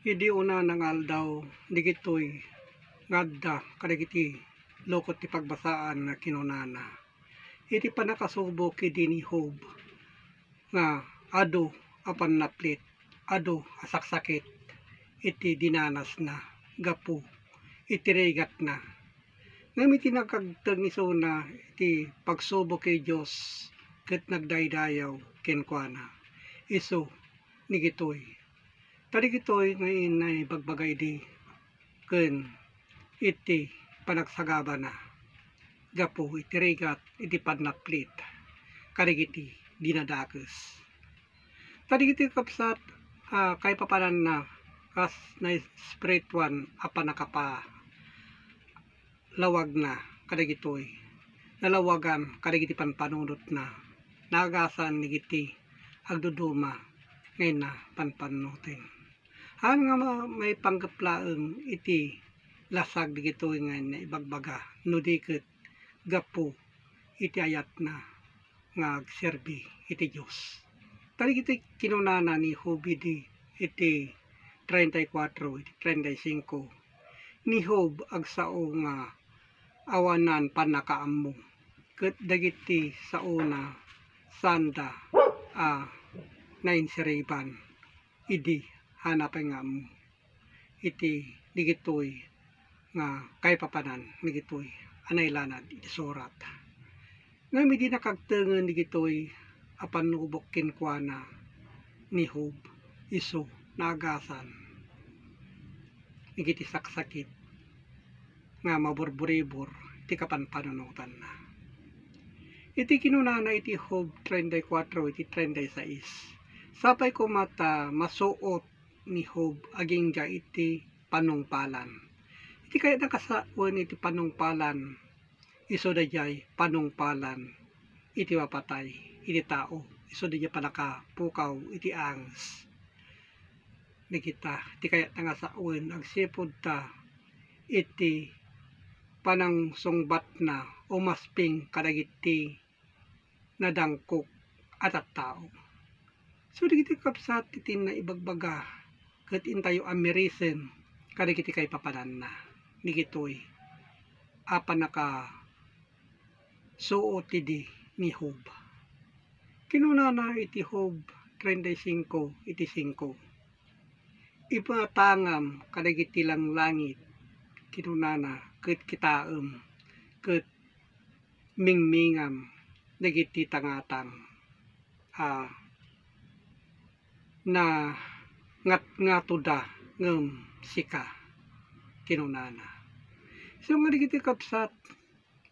Idi una nangal daw digitoy ngadda kadagiti lokot ti pagbasaan na kinunana. Iti panakasubok idi ni Job nga adu apan naplit, adu asaksakit iti dinanas na gapu iti regat na. Ngamit tinagkagtag iso na iti pagsubok kay Diyos ket nagdaydayaw kenkwana. Iso nigitoy. Tarigitoy ngayon ay bagbagay di ken iti panagsagaba na gapu iti regat iti panaplit karigiti dinadakes. Tarigiti kapsat kay papanan na kas na spirituan apan nakapa lawag na kadagitoy nalawagan kadagiti panpanunot na nagasan nigiti agduduma ngayon na panpanutin. Han nga may panggaplaeng iti lasag digitoy ngayon na ibagbaga no diket gapu iti ayat na nga agserbi iti Dios. Tarigiti kinunana ni Job iti 34 iti 35 ni Job agsao nga awanan panakaammo ket dagiti sauna sanda nainsiriban idi hanapay nga ammo iti digitoy nga kay papanan digitoy anaylanad iti surat. Ngem idi nakagtengen digitoy apan nubok kenkwana ni Job isu nagasan igiti saksakit nga maburburibor iti kapanpanunutan na. Iti kinunana iti Job 34 iti 36 sapay ko mata masuot ni Job agingga iti panungpalan. Iti kaya nakasawan iti panungpalan iso dayay panungpalan iti mapatay iti tao iso dayay panakapukaw iti anges. Nikita iti kaya nangasawan agsipud ta iti panang sungbat na umasping kadagiti nadangkok at tao. So digiti kapsat iti na ibagbaga ket intayo amirisen kadagiti kay papanan na digitoy apan naka suot idi ni Job. Kinunana iti Job 35 iti 5 ipatangam kadagiti lang langit kinunana ket kitaem ket mingmingam dagiti tangatang na ngatngatuda ngem sika kinunana. So nga digiti kapsat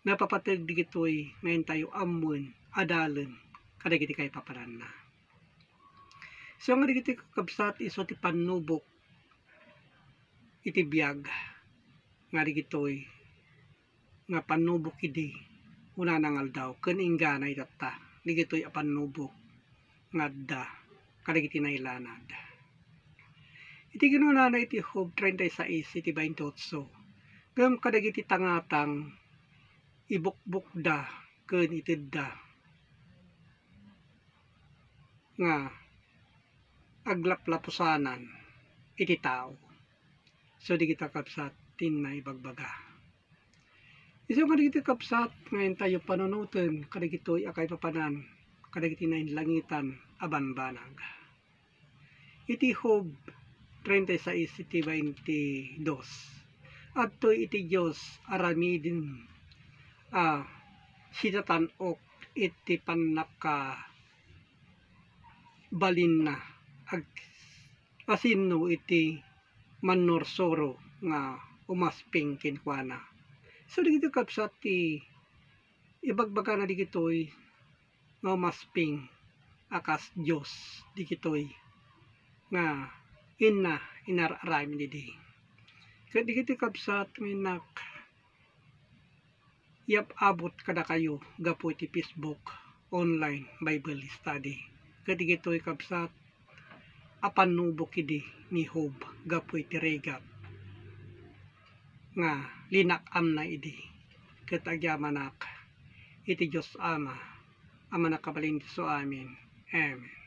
napapateg digitoy ngayon tayo ammon adalen kadagiti kay papanan na. So nga digiti kapsat iso ti panubok iti biag nga digitoy nga panubok idi una nangal daw ken inggana itatta digitoy a panubok ngadda kadagiti nailanad. Iti kinunana iti Job 36 iti 28 ngem kadagiti tangatang ibukbukda ken itedda nga aglaplapusanan iti tao. So digita kapsat tin na ibagbaga. Isu kadagiti kapsat ngayon tayo panunuten kadagitoy akay papanan kadagiti nainlangitan abanbanag. Iti Job 36 iti 22 adtoy iti Dios aramidin sitatanok iti panaka balin na asinno iti manursuro nga umasping kenkwana. So digito kapsat ti ibagbaga na digitoy nga umasping akas Dios digitoy nga inararami didi. Ket digiti kapsat minak yap abot kada kayo gapu iti Facebook online Bible study. Ket digitoy kapsat apan nubok idi ni Job gapu iti regat nga linakam na idi ket agyamanak iti Dios Ama nakabalin so amin. Amen.